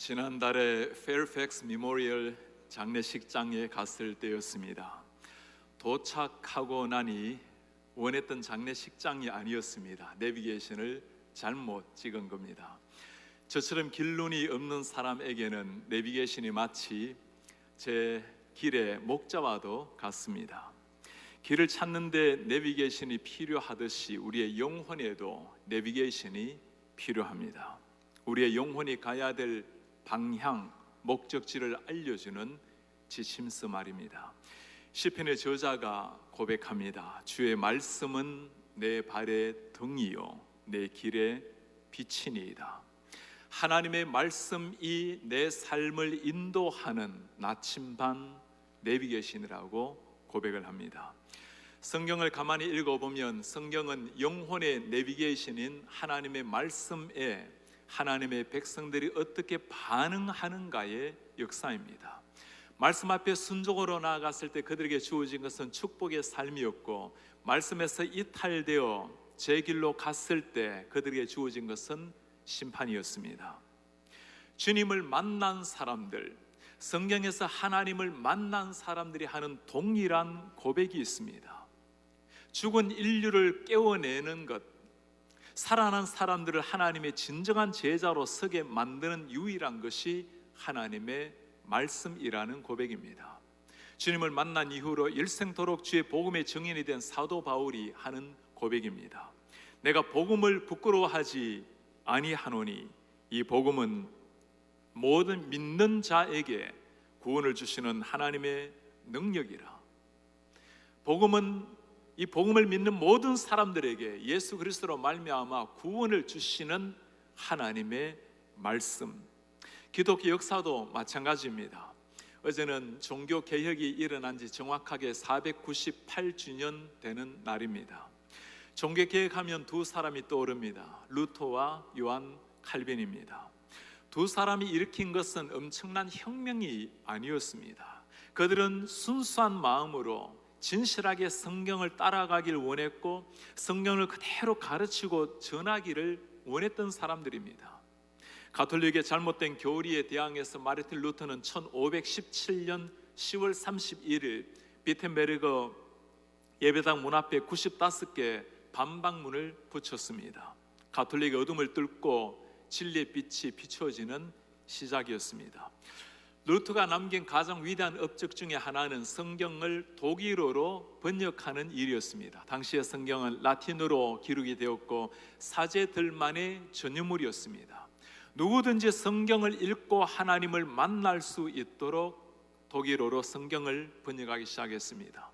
지난달에 페어팩스 미모리얼 장례식장에 갔을 때였습니다. 도착하고 나니 원했던 장례식장이 아니었습니다. 내비게이션을 잘못 찍은 겁니다. 저처럼 길눈이 없는 사람에게는 내비게이션이 마치 제 길의 목자와도 같습니다. 길을 찾는데 내비게이션이 필요하듯이 우리의 영혼에도 내비게이션이 필요합니다. 우리의 영혼이 가야 될 방향, 목적지를 알려주는 지침서 말입니다. 시편의 저자가 고백합니다. 주의 말씀은 내 발의 등이요 내 길의 빛이니이다. 하나님의 말씀이 내 삶을 인도하는 나침반 내비게이션이라고 고백을 합니다. 성경을 가만히 읽어보면 성경은 영혼의 내비게이션인 하나님의 말씀에 하나님의 백성들이 어떻게 반응하는가의 역사입니다. 말씀 앞에 순종으로 나아갔을 때 그들에게 주어진 것은 축복의 삶이었고, 말씀에서 이탈되어 제 길로 갔을 때 그들에게 주어진 것은 심판이었습니다. 주님을 만난 사람들, 성경에서 하나님을 만난 사람들이 하는 동일한 고백이 있습니다. 죽은 인류를 깨워내는 것, 살아난 사람들을 하나님의 진정한 제자로 서게 만드는 유일한 것이 하나님의 말씀이라는 고백입니다. 주님을 만난 이후로 일생토록 주의 복음의 증인이 된 사도 바울이 하는 고백입니다. 내가 복음을 부끄러워하지 아니하노니 이 복음은 모든 믿는 자에게 구원을 주시는 하나님의 능력이라. 이 복음을 믿는 모든 사람들에게 예수 그리스도로 말미암아 구원을 주시는 하나님의 말씀. 기독교 역사도 마찬가지입니다. 어제는 종교 개혁이 일어난 지 정확하게 498주년 되는 날입니다. 종교 개혁하면 두 사람이 떠오릅니다. 루터와 요한 칼빈입니다. 두 사람이 일으킨 것은 엄청난 혁명이 아니었습니다. 그들은 순수한 마음으로 진실하게 성경을 따라가길 원했고 성경을 그대로 가르치고 전하기를 원했던 사람들입니다. 가톨릭의 잘못된 교리에 대항해서 마르틴 루터는 1517년 10월 31일 비텐베르거 예배당 문 앞에 95개 반박문을 붙였습니다. 가톨릭의 어둠을 뚫고 진리의 빛이 비추어지는 시작이었습니다. 루터가 남긴 가장 위대한 업적 중에 하나는 성경을 독일어로 번역하는 일이었습니다. 당시의 성경은 라틴어로 기록이 되었고 사제들만의 전유물이었습니다. 누구든지 성경을 읽고 하나님을 만날 수 있도록 독일어로 성경을 번역하기 시작했습니다.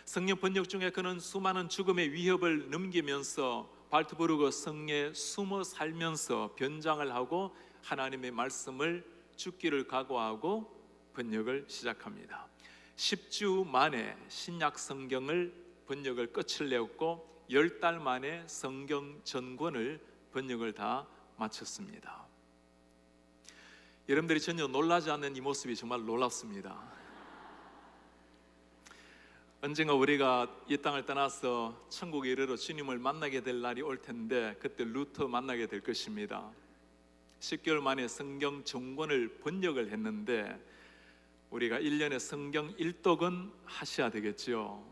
성경 번역 중에 그는 수많은 죽음의 위협을 넘기면서 발트부르크 성에 숨어 살면서 변장을 하고 하나님의 말씀을 죽기를 각오하고 번역을 시작합니다. 10주 만에 신약 성경을 번역을 끝을 내었고 10달 만에 성경 전권을 번역을 다 마쳤습니다. 여러분들이 전혀 놀라지 않는 이 모습이 정말 놀랍습니다. 언젠가 우리가 이 땅을 떠나서 천국에 이르러 주님을 만나게 될 날이 올 텐데 그때 루터 만나게 될 것입니다. 10개월 만에 성경 전권을 번역을 했는데 우리가 1년에 성경 1독은 하셔야 되겠죠.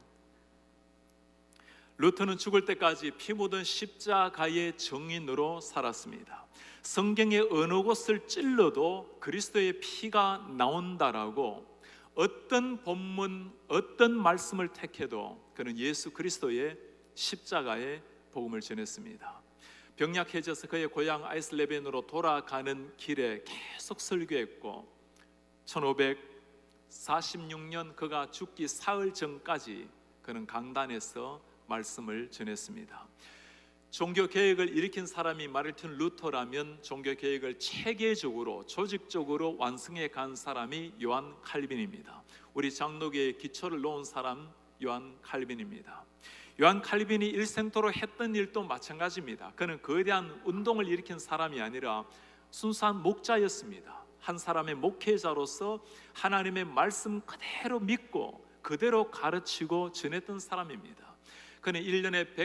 루터는 죽을 때까지 피 묻은 십자가의 증인으로 살았습니다. 성경의 어느 곳을 찔러도 그리스도의 피가 나온다라고 어떤 본문, 어떤 말씀을 택해도 그는 예수 그리스도의 십자가의 복음을 전했습니다. 병약해져서 그의 고향 아이슬레벤으로 돌아가는 길에 계속 설교했고 1546년 그가 죽기 사흘 전까지 그는 강단에서 말씀을 전했습니다. 종교개혁을 일으킨 사람이 마르틴 루터라면 종교개혁을 체계적으로 조직적으로 완성해 간 사람이 요한 칼빈입니다. 우리 장로교의 기초를 놓은 사람 요한 칼빈입니다. 요한 칼빈이 일생토록 했던 일도 마찬가지입니다. 그는 거대한 운동을 일으킨 사람이 아니라 순수한 목자였습니다. 한 사람의 목회자로서 하나님의 말씀 그대로 믿고 그대로 가르치고 전했던 사람입니다. 그는 1년에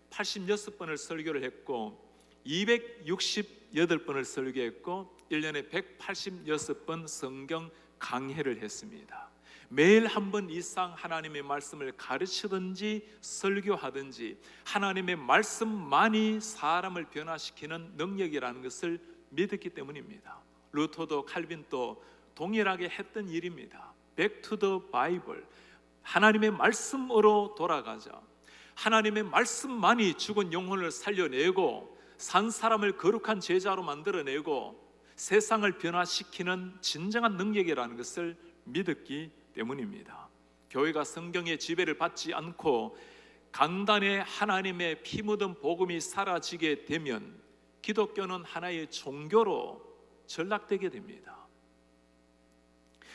186번을 설교를 했고 268번을 설교했고 1년에 186번 성경 강해를 했습니다. 매일 한 번 이상 하나님의 말씀을 가르치든지 설교하든지 하나님의 말씀만이 사람을 변화시키는 능력이라는 것을 믿었기 때문입니다. 루터도 칼빈도 동일하게 했던 일입니다. Back to the Bible, 하나님의 말씀으로 돌아가자. 하나님의 말씀만이 죽은 영혼을 살려내고 산 사람을 거룩한 제자로 만들어내고 세상을 변화시키는 진정한 능력이라는 것을 믿었기 때문입니다. 교회가 성경의 지배를 받지 않고 강단에 하나님의 피 묻은 복음이 사라지게 되면 기독교는 하나의 종교로 전락되게 됩니다.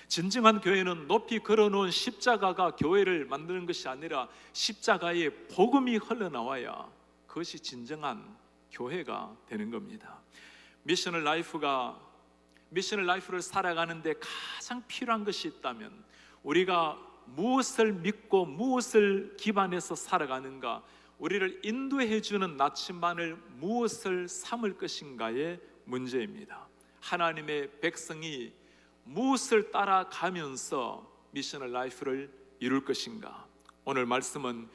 진정한 교회는 높이 걸어놓은 십자가가 교회를 만드는 것이 아니라 십자가의 복음이 흘러나와야 그것이 진정한 교회가 되는 겁니다. 미셔널 라이프를 살아가는데 가장 필요한 것이 있다면 우리가 무엇을 믿고 무엇을 기반해서 살아가는가, 우리를 인도해 주는 나침반을 무엇을 삼을 것인가의 문제입니다. 하나님의 백성이 무엇을 따라가면서 미셔널 라이프를 이룰 것인가. 오늘 말씀은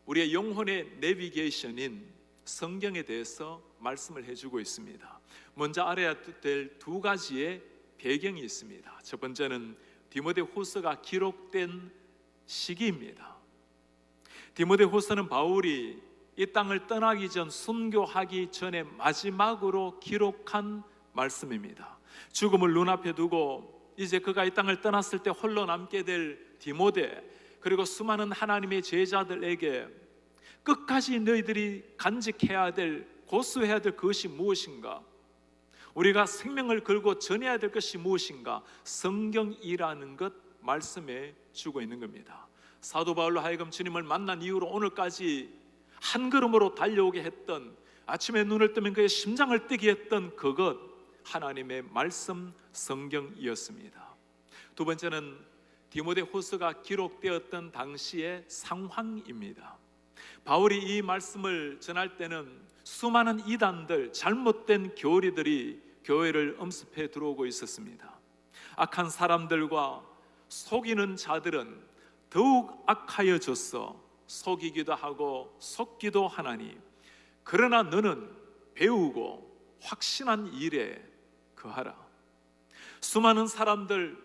우리의 영혼의 내비게이션인 성경에 대해서 말씀을 해주고 있습니다. 먼저 알아야 될 두 가지의 배경이 있습니다. 첫 번째는 디모데후서가 기록된 시기입니다. 디모데후서는 바울이 이 땅을 떠나기 전 순교하기 전에 마지막으로 기록한 말씀입니다. 죽음을 눈앞에 두고 이제 그가 이 땅을 떠났을 때 홀로 남게 될 디모데, 그리고 수많은 하나님의 제자들에게 끝까지 너희들이 간직해야 될, 고수해야 될 그것이 무엇인가, 우리가 생명을 걸고 전해야 될 것이 무엇인가, 성경이라는 것 말씀해 주고 있는 겁니다. 사도 바울로 하여금 주님을 만난 이후로 오늘까지 한 걸음으로 달려오게 했던, 아침에 눈을 뜨면 그의 심장을 뛰게 했던 그것, 하나님의 말씀 성경이었습니다. 두 번째는 디모데후서가 기록되었던 당시의 상황입니다. 바울이 이 말씀을 전할 때는 수많은 이단들, 잘못된 교리들이 교회를 엄습해 들어오고 있었습니다. 악한 사람들과 속이는 자들은 더욱 악하여졌어 속이기도 하고 속기도 하나니, 그러나 너는 배우고 확신한 일에 거하라. 수많은 사람들,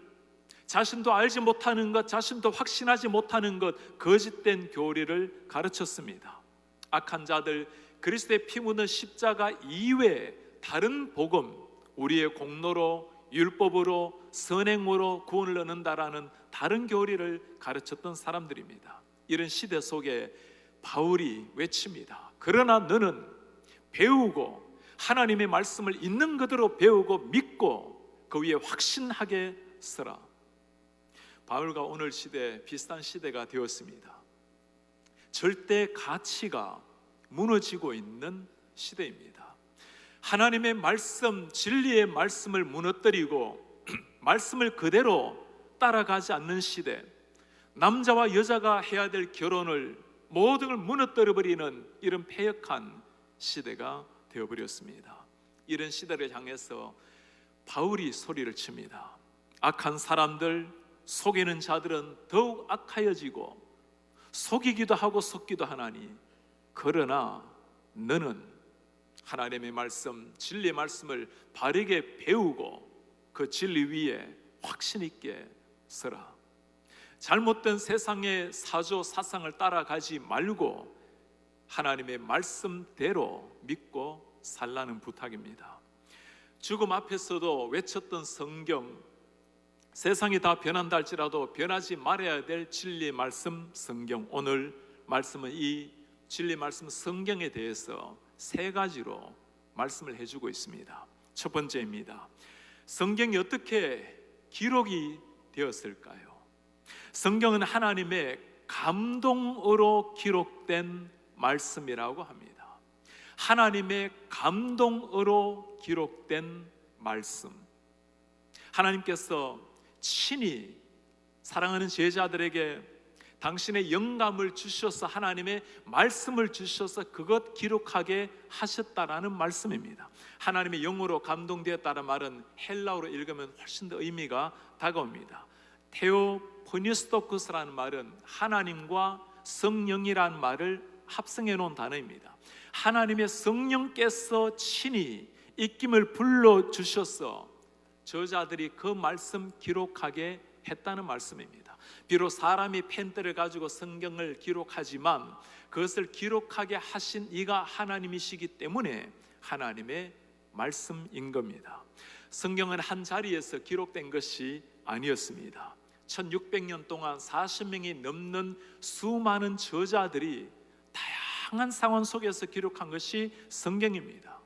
자신도 알지 못하는 것, 자신도 확신하지 못하는 것, 거짓된 교리를 가르쳤습니다. 악한 자들, 그리스도의 피 묻은 십자가 이외에 다른 복음, 우리의 공로로, 율법으로, 선행으로 구원을 얻는다라는 다른 교리를 가르쳤던 사람들입니다. 이런 시대 속에 바울이 외칩니다. 그러나 너는 배우고 하나님의 말씀을 있는 그대로 배우고 믿고 그 위에 확신하게 서라. 바울과 오늘 시대 비슷한 시대가 되었습니다. 절대 가치가 무너지고 있는 시대입니다. 하나님의 말씀, 진리의 말씀을 무너뜨리고 말씀을 그대로 따라가지 않는 시대, 남자와 여자가 해야 될 결혼을 모든 걸 무너뜨려버리는 이런 패역한 시대가 되어버렸습니다. 이런 시대를 향해서 바울이 소리를 칩니다. 악한 사람들, 속이는 자들은 더욱 악하여지고 속이기도 하고 속기도 하나니, 그러나 너는 하나님의 말씀, 진리의 말씀을 바르게 배우고 그 진리 위에 확신 있게 서라. 잘못된 세상의 사조 사상을 따라가지 말고 하나님의 말씀대로 믿고 살라는 부탁입니다. 죽음 앞에서도 외쳤던 성경, 세상이 다 변한다 할지라도 변하지 말아야 될 진리의 말씀 성경, 오늘 말씀은 이 진리 말씀 성경에 대해서 세 가지로 말씀을 해주고 있습니다. 첫 번째입니다. 성경이 어떻게 기록이 되었을까요? 성경은 하나님의 감동으로 기록된 말씀이라고 합니다. 하나님의 감동으로 기록된 말씀, 하나님께서 친히 사랑하는 제자들에게 당신의 영감을 주셔서 하나님의 말씀을 주셔서 그것 기록하게 하셨다라는 말씀입니다. 하나님의 영으로 감동되었다는 말은 헬라어로 읽으면 훨씬 더 의미가 다가옵니다. 테오포니스토크스라는 말은 하나님과 성령이라는 말을 합성해 놓은 단어입니다. 하나님의 성령께서 친히 입김을 불러주셔서 저자들이 그 말씀 기록하게 했다는 말씀입니다. 비록 사람이 펜들을 가지고 성경을 기록하지만 그것을 기록하게 하신 이가 하나님이시기 때문에 하나님의 말씀인 겁니다. 성경은 한 자리에서 기록된 것이 아니었습니다. 1600년 동안 40명이 넘는 수많은 저자들이 다양한 상황 속에서 기록한 것이 성경입니다.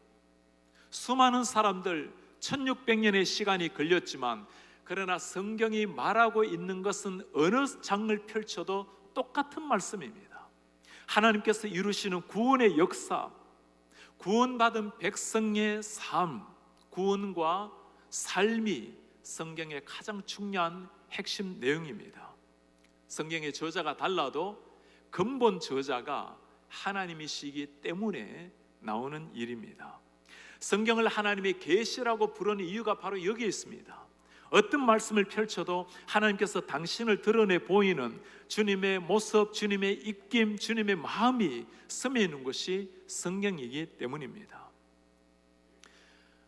수많은 사람들 1600년의 시간이 걸렸지만 그러나 성경이 말하고 있는 것은 어느 장을 펼쳐도 똑같은 말씀입니다. 하나님께서 이루시는 구원의 역사, 구원받은 백성의 삶, 구원과 삶이 성경의 가장 중요한 핵심 내용입니다. 성경의 저자가 달라도 근본 저자가 하나님이시기 때문에 나오는 일입니다. 성경을 하나님의 계시라고 부르는 이유가 바로 여기에 있습니다. 어떤 말씀을 펼쳐도 하나님께서 당신을 드러내 보이는 주님의 모습, 주님의 입김, 주님의 마음이 스며 있는 것이 성경이기 때문입니다.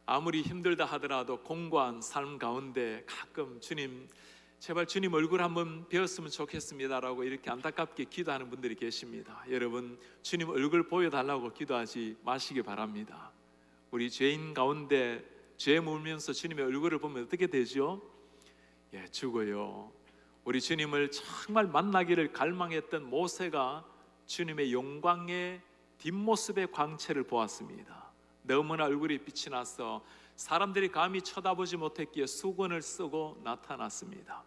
아무리 힘들다 하더라도 공고한 삶 가운데 가끔 주님, 제발 주님 얼굴 한번 뵈었으면 좋겠습니다라고 이렇게 안타깝게 기도하는 분들이 계십니다. 여러분, 주님 얼굴 보여달라고 기도하지 마시기 바랍니다. 우리 죄인 가운데 죄 물면서 주님의 얼굴을 보면 어떻게 되죠? 죽어요. 우리 주님을 정말 만나기를 갈망했던 모세가 주님의 영광의 뒷모습의 광채를 보았습니다. 너무나 얼굴이 빛이 나서 사람들이 감히 쳐다보지 못했기에 수건을 쓰고 나타났습니다.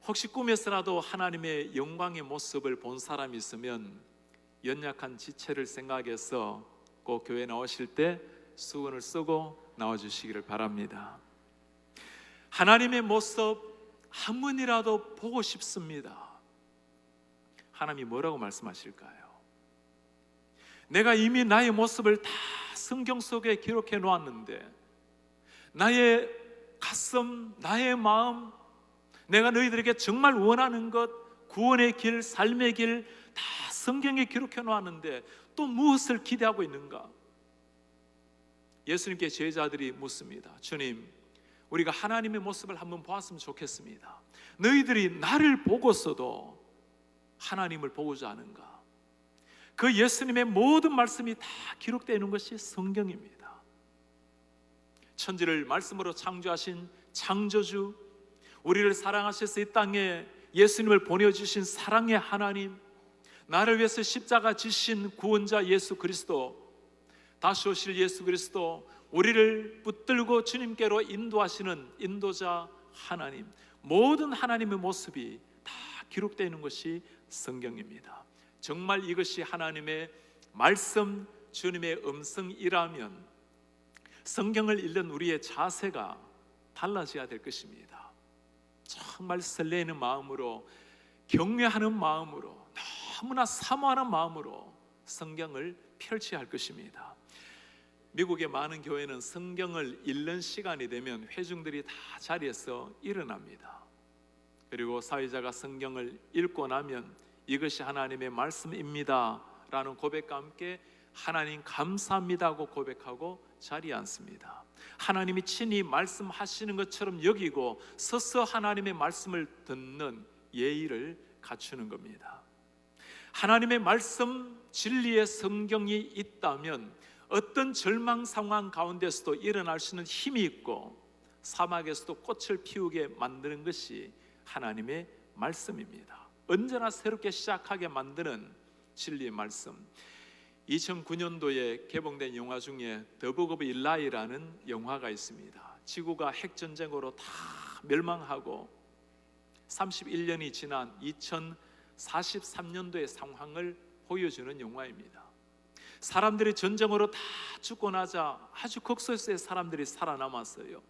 혹시 꿈에서라도 하나님의 영광의 모습을 본 사람이 있으면 연약한 지체를 생각해서 꼭 교회 나오실 때 수건을 쓰고 나와주시기를 바랍니다. 하나님의 모습 한 번이라도 보고 싶습니다. 하나님이 뭐라고 말씀하실까요? 내가 이미 나의 모습을 다 성경 속에 기록해 놓았는데 나의 가슴, 나의 마음, 내가 너희들에게 정말 원하는 것, 구원의 길, 삶의 길 다 성경에 기록해 놓았는데 또 무엇을 기대하고 있는가? 예수님께 제자들이 묻습니다. 주님, 우리가 하나님의 모습을 한번 보았으면 좋겠습니다. 너희들이 나를 보고서도 하나님을 보고자 하는가? 그 예수님의 모든 말씀이 다 기록되어 있는 것이 성경입니다. 천지를 말씀으로 창조하신 창조주, 우리를 사랑하셔서 이 땅에 예수님을 보내주신 사랑의 하나님, 나를 위해서 십자가 지신 구원자 예수 그리스도, 다시 오실 예수 그리스도, 우리를 붙들고 주님께로 인도하시는 인도자 하나님, 모든 하나님의 모습이 다 기록되어 있는 것이 성경입니다. 정말 이것이 하나님의 말씀, 주님의 음성이라면 성경을 읽는 우리의 자세가 달라져야 될 것입니다. 정말 설레는 마음으로, 경외하는 마음으로, 너무나 사모하는 마음으로 성경을 펼쳐야 할 것입니다. 미국의 많은 교회는 성경을 읽는 시간이 되면 회중들이 다 자리에서 일어납니다. 그리고 사회자가 성경을 읽고 나면 이것이 하나님의 말씀입니다 라는 고백과 함께 하나님 감사합니다 하고 고백하고 자리에 앉습니다. 하나님이 친히 말씀하시는 것처럼 여기고 서서 하나님의 말씀을 듣는 예의를 갖추는 겁니다. 하나님의 말씀, 진리의 성경이 있다면 어떤 절망 상황 가운데서도 일어날 수 있는 힘이 있고 사막에서도 꽃을 피우게 만드는 것이 하나님의 말씀입니다. 언제나 새롭게 시작하게 만드는 진리의 말씀. 2009년도에 개봉된 영화 중에 더 북 오브 일라이라는 영화가 있습니다. 지구가 핵전쟁으로 다 멸망하고 31년이 지난 2043년도의 상황을 보여주는 영화입니다. 사람들이 전쟁으로 다 죽고 나자 아주 극소수의 사람들이 살아남았어요.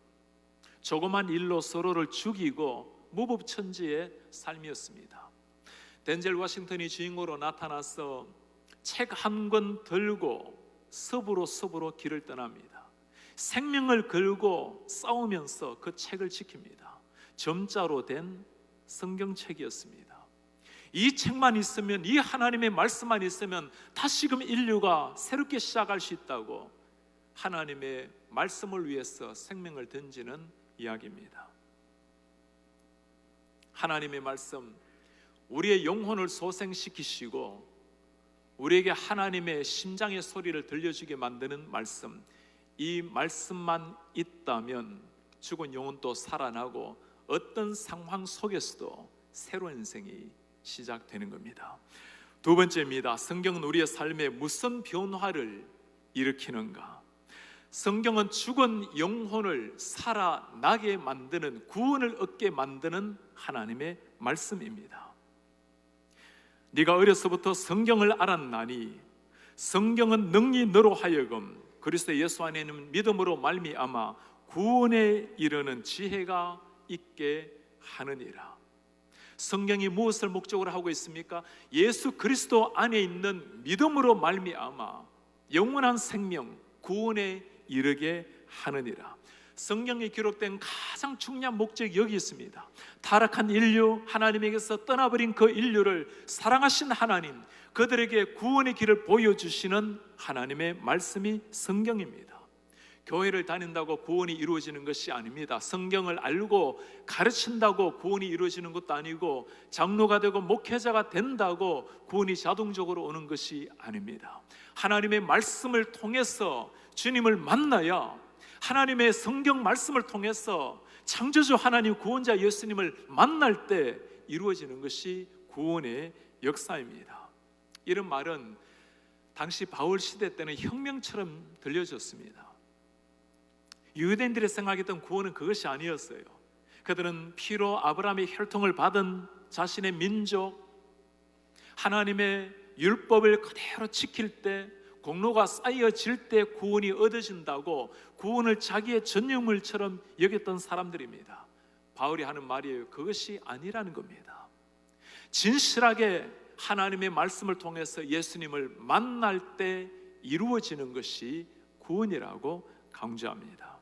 조그만 일로 서로를 죽이고 무법천지의 삶이었습니다. 덴젤 워싱턴이 주인공으로 나타나서 책 한 권 들고 섭으로 길을 떠납니다. 생명을 걸고 싸우면서 그 책을 지킵니다. 점자로 된 성경책이었습니다. 이 책만 있으면, 이 하나님의 말씀만 있으면 다시금 인류가 새롭게 시작할 수 있다고 하나님의 말씀을 위해서 생명을 던지는 이야기입니다. 하나님의 말씀, 우리의 영혼을 소생시키시고 우리에게 하나님의 심장의 소리를 들려주게 만드는 말씀, 이 말씀만 있다면 죽은 영혼도 살아나고 어떤 상황 속에서도 새로운 인생이 시작되는 겁니다. 두 번째입니다. 성경은 우리의 삶에 무슨 변화를 일으키는가? 성경은 죽은 영혼을 살아나게 만드는, 구원을 얻게 만드는 하나님의 말씀입니다. 네가 어려서부터 성경을 알았나니 성경은 능히 너로 하여금 그리스도 예수 안에 있는 믿음으로 말미암아 구원에 이르는 지혜가 있게 하느니라. 성경이 무엇을 목적으로 하고 있습니까? 예수 그리스도 안에 있는 믿음으로 말미암아 영원한 생명, 구원에 이르게 하느니라. 성경에 기록된 가장 중요한 목적이 여기 있습니다. 타락한 인류, 하나님에게서 떠나버린 그 인류를 사랑하신 하나님, 그들에게 구원의 길을 보여주시는 하나님의 말씀이 성경입니다. 교회를 다닌다고 구원이 이루어지는 것이 아닙니다. 성경을 알고 가르친다고 구원이 이루어지는 것도 아니고, 장로가 되고 목회자가 된다고 구원이 자동적으로 오는 것이 아닙니다. 하나님의 말씀을 통해서 주님을 만나야, 하나님의 성경 말씀을 통해서 창조주 하나님 구원자 예수님을 만날 때 이루어지는 것이 구원의 역사입니다. 이런 말은 당시 바울 시대 때는 혁명처럼 들려졌습니다. 유대인들이 생각했던 구원은 그것이 아니었어요. 그들은 피로 아브라함의 혈통을 받은 자신의 민족, 하나님의 율법을 그대로 지킬 때, 공로가 쌓여질 때 구원이 얻어진다고 구원을 자기의 전유물처럼 여겼던 사람들입니다. 바울이 하는 말이에요. 그것이 아니라는 겁니다. 진실하게 하나님의 말씀을 통해서 예수님을 만날 때 이루어지는 것이 구원이라고 강조합니다.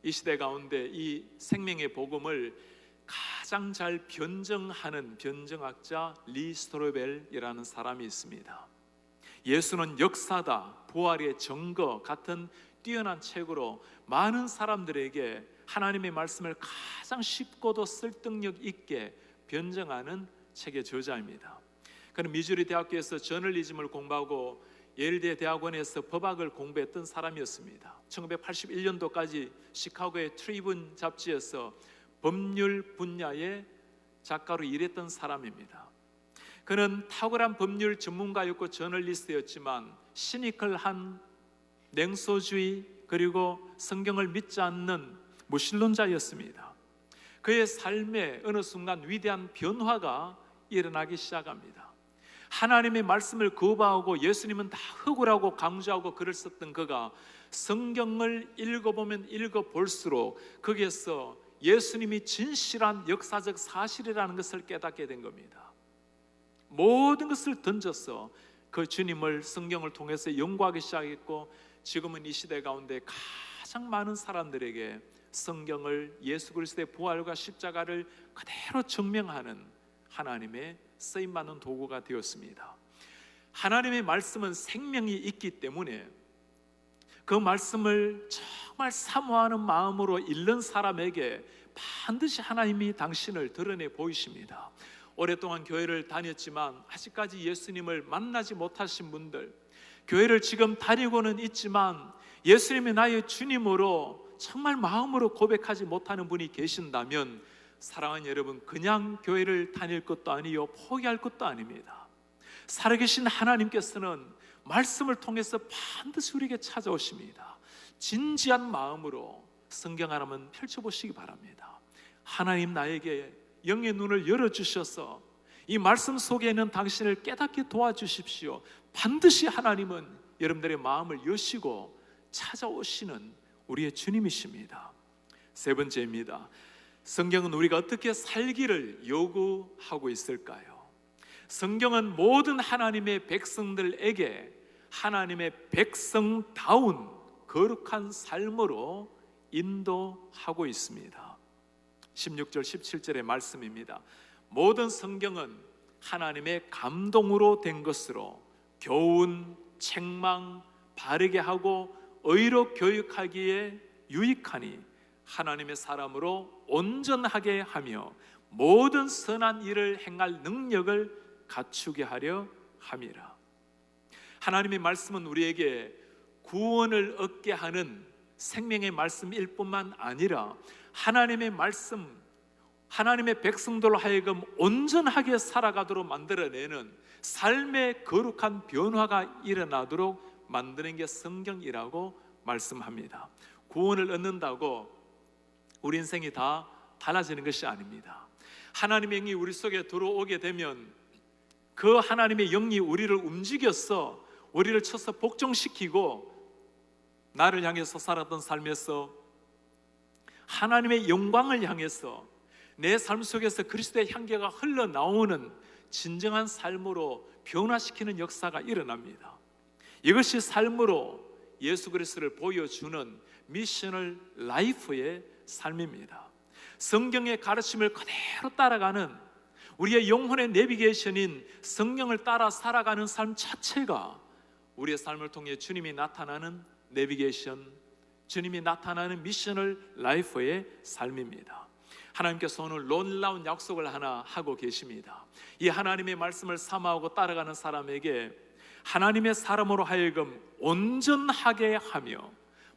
이 시대 가운데 이 생명의 복음을 가장 잘 변증하는 변증학자 리 스토르벨이라는 사람이 있습니다. 예수는 역사다, 부활의 증거 같은 뛰어난 책으로 많은 사람들에게 하나님의 말씀을 가장 쉽고도 설득력 있게 변증하는 책의 저자입니다. 그는 미주리 대학교에서 저널리즘을 공부하고 예일대 대학원에서 법학을 공부했던 사람이었습니다. 1981년도까지 시카고의 트리뷴 잡지에서 법률 분야의 작가로 일했던 사람입니다. 그는 탁월한 법률 전문가였고 저널리스트였지만 시니컬한 냉소주의, 그리고 성경을 믿지 않는 무신론자였습니다. 그의 삶에 어느 순간 위대한 변화가 일어나기 시작합니다. 하나님의 말씀을 거부하고 예수님은 다 흑우라고 강조하고 글을 썼던 그가 성경을 읽어보면 읽어볼수록 거기에서 예수님이 진실한 역사적 사실이라는 것을 깨닫게 된 겁니다. 모든 것을 던져서 그 주님을 성경을 통해서 연구하기 시작했고, 지금은 이 시대 가운데 가장 많은 사람들에게 성경을, 예수 그리스도의 부활과 십자가를 그대로 증명하는 하나님의 쓰임받는 도구가 되었습니다. 하나님의 말씀은 생명이 있기 때문에 그 말씀을 정말 사모하는 마음으로 읽는 사람에게 반드시 하나님이 당신을 드러내 보이십니다. 오랫동안 교회를 다녔지만 아직까지 예수님을 만나지 못하신 분들, 교회를 지금 다니고는 있지만 예수님이 나의 주님으로 정말 마음으로 고백하지 못하는 분이 계신다면, 사랑하는 여러분, 그냥 교회를 다닐 것도 아니요 포기할 것도 아닙니다. 살아계신 하나님께서는 말씀을 통해서 반드시 우리에게 찾아오십니다. 진지한 마음으로 성경 하나만 펼쳐보시기 바랍니다. 하나님, 나에게 영의 눈을 열어주셔서 이 말씀 속에 있는 당신을 깨닫게 도와주십시오. 반드시 하나님은 여러분들의 마음을 여시고 찾아오시는 우리의 주님이십니다. 세 번째입니다. 성경은 우리가 어떻게 살기를 요구하고 있을까요? 성경은 모든 하나님의 백성들에게 하나님의 백성다운 거룩한 삶으로 인도하고 있습니다. 16절 17절의 말씀입니다. 모든 성경은 하나님의 감동으로 된 것으로 교훈, 책망, 바르게 하고 의로 교육하기에 유익하니 하나님의 사람으로 온전하게 하며 모든 선한 일을 행할 능력을 갖추게 하려 함이라. 하나님의 말씀은 우리에게 구원을 얻게 하는 생명의 말씀일 뿐만 아니라 하나님의 말씀, 하나님의 백성들로 하여금 온전하게 살아가도록 만들어내는 삶의 거룩한 변화가 일어나도록 만드는 게 성경이라고 말씀합니다. 구원을 얻는다고 우리 인생이 다 달라지는 것이 아닙니다. 하나님의 영이 우리 속에 들어오게 되면 그 하나님의 영이 우리를 움직여서 우리를 쳐서 복종시키고 나를 향해서 살았던 삶에서 하나님의 영광을 향해서 내 삶 속에서 그리스도의 향기가 흘러나오는 진정한 삶으로 변화시키는 역사가 일어납니다. 이것이 삶으로 예수 그리스도를 보여주는 미셔널 라이프의 삶입니다. 성경의 가르침을 그대로 따라가는 우리의 영혼의 내비게이션인 성경을 따라 살아가는 삶 자체가 우리의 삶을 통해 주님이 나타나는 내비게이션, 주님이 나타나는 미셔널 라이프의 삶입니다. 하나님께서 오늘 놀라운 약속을 하나 하고 계십니다. 이 하나님의 말씀을 삼아오고 따라가는 사람에게 하나님의 사람으로 하여금 온전하게 하며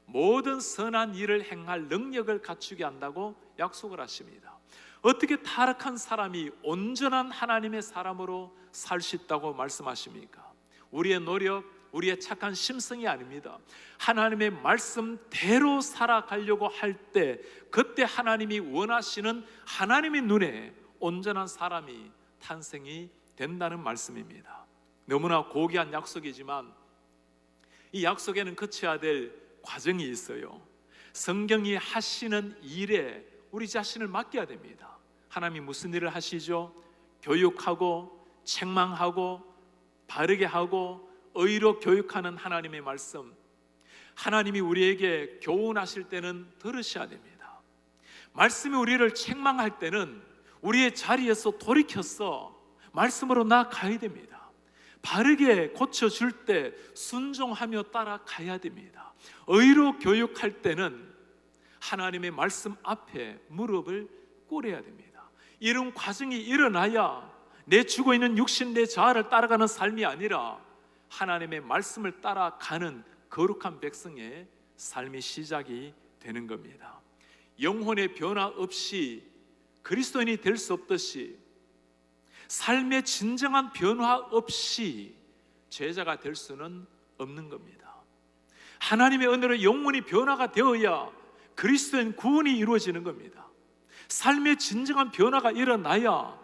모든 선한 일을 행할 능력을 갖추게 한다고 약속을 하십니다. 어떻게 타락한 사람이 온전한 하나님의 사람으로 살 수 있다고 말씀하십니까? 우리의 노력, 우리의 착한 심성이 아닙니다. 하나님의 말씀대로 살아가려고 할 때 그때 하나님이 원하시는 하나님의 눈에 온전한 사람이 탄생이 된다는 말씀입니다. 너무나 고귀한 약속이지만 이 약속에는 거쳐야 될 과정이 있어요. 성경이 하시는 일에 우리 자신을 맡겨야 됩니다. 하나님이 무슨 일을 하시죠? 교육하고 책망하고 바르게 하고 의로 교육하는 하나님의 말씀, 하나님이 우리에게 교훈하실 때는 들으셔야 됩니다. 말씀이 우리를 책망할 때는 우리의 자리에서 돌이켜서 말씀으로 나아가야 됩니다. 바르게 고쳐줄 때 순종하며 따라가야 됩니다. 의로 교육할 때는 하나님의 말씀 앞에 무릎을 꿇어야 됩니다. 이런 과정이 일어나야 내 죽어 있는 육신 내 자아를 따라가는 삶이 아니라 하나님의 말씀을 따라가는 거룩한 백성의 삶이 시작이 되는 겁니다. 영혼의 변화 없이 그리스도인이 될 수 없듯이 삶의 진정한 변화 없이 제자가 될 수는 없는 겁니다. 하나님의 은혜로 영혼이 변화가 되어야 그리스도인 구원이 이루어지는 겁니다. 삶의 진정한 변화가 일어나야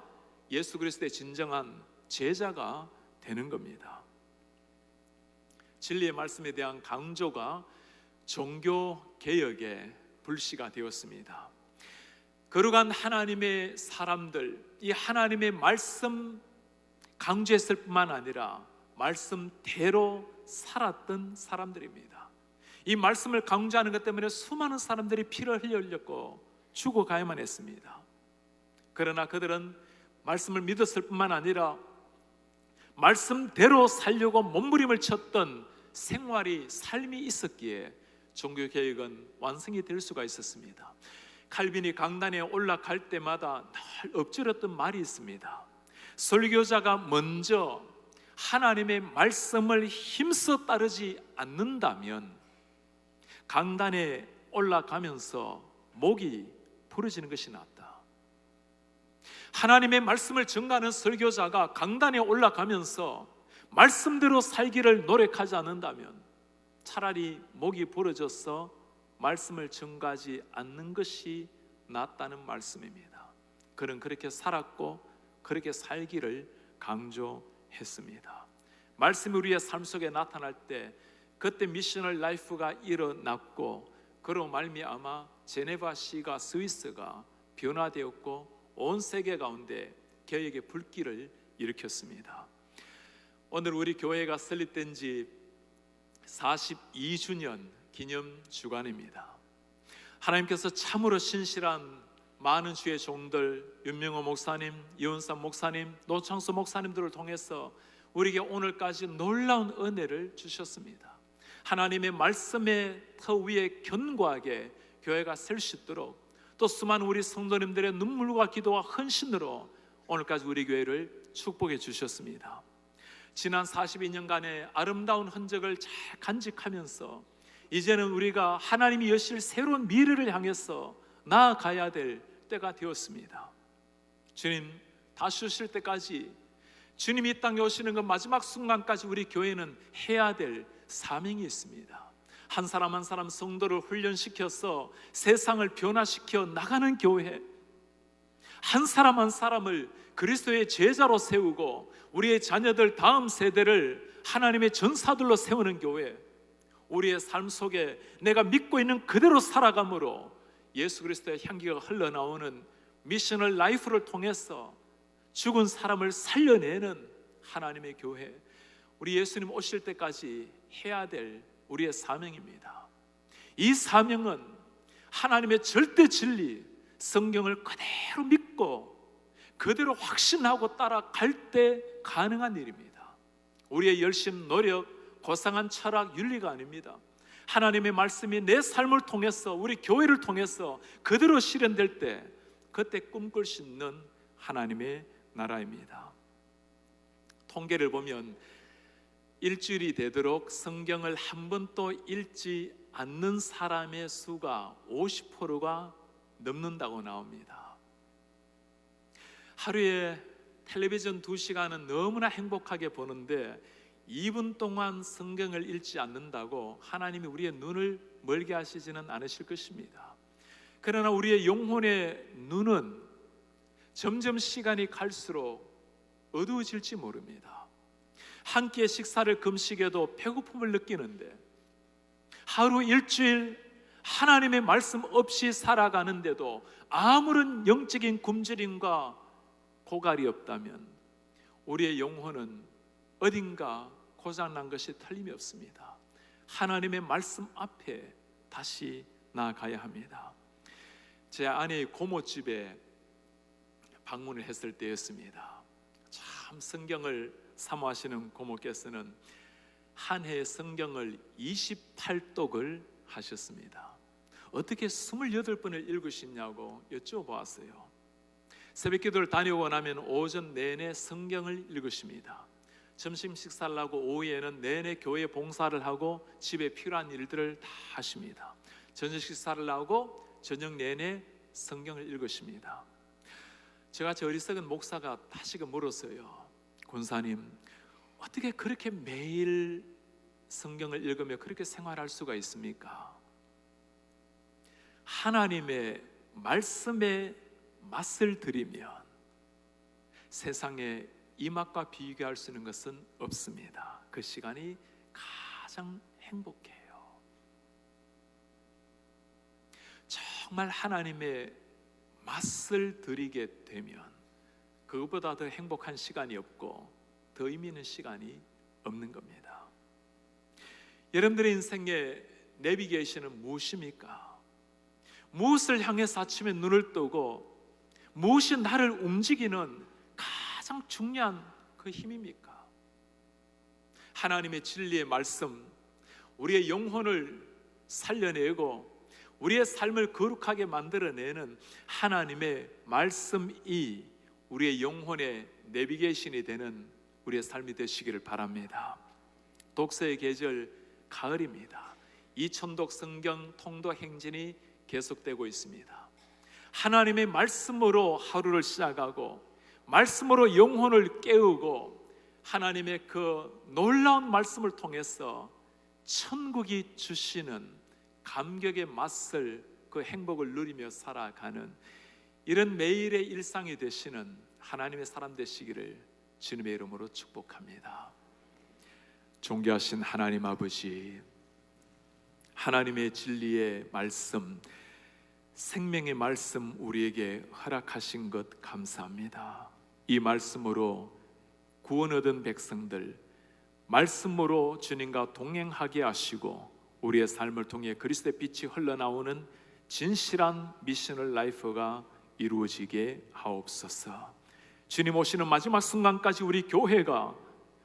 예수 그리스도의 진정한 제자가 되는 겁니다. 진리의 말씀에 대한 강조가 종교 개혁의 불씨가 되었습니다. 거룩한 하나님의 사람들, 이 하나님의 말씀 강조했을 뿐만 아니라 말씀대로 살았던 사람들입니다. 이 말씀을 강조하는 것 때문에 수많은 사람들이 피를 흘렸고 죽어가야만 했습니다. 그러나 그들은 말씀을 믿었을 뿐만 아니라 말씀대로 살려고 몸부림을 쳤던 생활이, 삶이 있었기에 종교개혁은 완성이 될 수가 있었습니다. 칼빈이 강단에 올라갈 때마다 늘 엎드렸던 말이 있습니다. 설교자가 먼저 하나님의 말씀을 힘써 따르지 않는다면 강단에 올라가면서 목이 부러지는 것이 낫다. 하나님의 말씀을 전가하는 설교자가 강단에 올라가면서 말씀대로 살기를 노력하지 않는다면 차라리 목이 부러져서 말씀을 전가하지 않는 것이 낫다는 말씀입니다. 그는 그렇게 살았고 그렇게 살기를 강조했습니다. 말씀이 우리의 삶 속에 나타날 때 그때 미셔널 라이프가 일어났고 그로 말미암아 제네바시가, 스위스가 변화되었고 온 세계 가운데 개혁의 불길을 일으켰습니다. 오늘 우리 교회가 설립된 지 42주년 기념 주간입니다. 하나님께서 참으로 신실한 많은 주의 종들, 윤명호 목사님, 이원삼 목사님, 노창수 목사님들을 통해서 우리에게 오늘까지 놀라운 은혜를 주셨습니다. 하나님의 말씀의 터 위에 견고하게 교회가 설 수 있도록, 또 수많은 우리 성도님들의 눈물과 기도와 헌신으로 오늘까지 우리 교회를 축복해 주셨습니다. 지난 42년간의 아름다운 흔적을 잘 간직하면서 이제는 우리가 하나님이 여실 새로운 미래를 향해서 나아가야 될 때가 되었습니다. 주님 다시 오실 때까지, 주님이 이 땅에 오시는 그 마지막 순간까지 우리 교회는 해야 될 사명이 있습니다. 한 사람 한 사람 성도를 훈련시켜서 세상을 변화시켜 나가는 교회, 한 사람 한 사람을 그리스도의 제자로 세우고 우리의 자녀들 다음 세대를 하나님의 전사들로 세우는 교회, 우리의 삶 속에 내가 믿고 있는 그대로 살아감으로 예수 그리스도의 향기가 흘러나오는 미셔널 라이프를 통해서 죽은 사람을 살려내는 하나님의 교회, 우리 예수님 오실 때까지 해야 될 우리의 사명입니다. 이 사명은 하나님의 절대 진리, 성경을 그대로 믿고 그대로 확신하고 따라갈 때 가능한 일입니다. 우리의 열심, 노력, 고상한 철학, 윤리가 아닙니다. 하나님의 말씀이 내 삶을 통해서, 우리 교회를 통해서 그대로 실현될 때, 그때 꿈꿀 수 있는 하나님의 나라입니다. 통계를 보면 일주일이 되도록 성경을 한 번도 읽지 않는 사람의 수가 50%가 넘는다고 나옵니다. 하루에 텔레비전 2시간은 너무나 행복하게 보는데 2분 동안 성경을 읽지 않는다고 하나님이 우리의 눈을 멀게 하시지는 않으실 것입니다. 그러나 우리의 영혼의 눈은 점점 시간이 갈수록 어두워질지 모릅니다. 한 끼의 식사를 금식해도 배고픔을 느끼는데, 하루 일주일 하나님의 말씀 없이 살아가는데도 아무런 영적인 굶주림과 고갈이 없다면 우리의 영혼은 어딘가 고장난 것이 틀림이 없습니다. 하나님의 말씀 앞에 다시 나아가야 합니다. 제 아내의 고모집에 방문을 했을 때였습니다. 참 성경을 사모하시는 고모께서는 한 해에 성경을 28독을 하셨습니다. 어떻게 28번을 읽으시냐고 여쭤보았어요. 새벽 기도를 다녀오고 나면 오전 내내 성경을 읽으십니다. 점심 식사를 하고 오후에는 내내 교회 봉사를 하고 집에 필요한 일들을 다 하십니다. 저녁 식사를 하고 저녁 내내 성경을 읽으십니다. 제가 저 어리석은 목사가 다시금 물었어요. 권사님, 어떻게 그렇게 매일 성경을 읽으며 그렇게 생활할 수가 있습니까? 하나님의 말씀에 맛을 들이면 세상에 이 맛과 비교할 수 있는 것은 없습니다. 그 시간이 가장 행복해요. 정말 하나님의 맛을 들이게 되면 그것보다 더 행복한 시간이 없고 더 의미 있는 시간이 없는 겁니다. 여러분들의 인생의 내비게이션은 무엇입니까? 무엇을 향해서 아침에 눈을 뜨고 무엇이 나를 움직이는 가장 중요한 그 힘입니까? 하나님의 진리의 말씀, 우리의 영혼을 살려내고 우리의 삶을 거룩하게 만들어내는 하나님의 말씀이 우리의 영혼의 내비게이션이 되는 우리의 삶이 되시기를 바랍니다. 독서의 계절 가을입니다. 이천독 성경 통독 행진이 계속되고 있습니다. 하나님의 말씀으로 하루를 시작하고 말씀으로 영혼을 깨우고 하나님의 그 놀라운 말씀을 통해서 천국이 주시는 감격의 맛을, 그 행복을 누리며 살아가는 이런 매일의 일상이 되시는 하나님의 사람 되시기를 주님의 이름으로 축복합니다. 존귀하신 하나님 아버지, 하나님의 진리의 말씀, 생명의 말씀 우리에게 허락하신 것 감사합니다. 이 말씀으로 구원 얻은 백성들 말씀으로 주님과 동행하게 하시고 우리의 삶을 통해 그리스도의 빛이 흘러나오는 진실한 미셔널 라이프가 이루어지게 하옵소서. 주님 오시는 마지막 순간까지 우리 교회가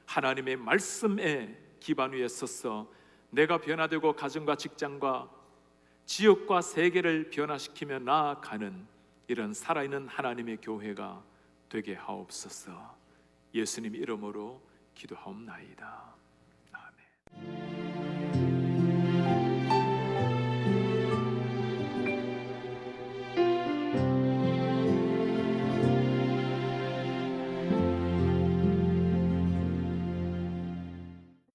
하나님의 말씀에 기반 위에 서서 내가 변화되고 가정과 직장과 지역과 세계를 변화시키며 나아가는 이런 살아있는 하나님의 교회가 되게 하옵소서. 예수님 이름으로 기도하옵나이다. 아멘.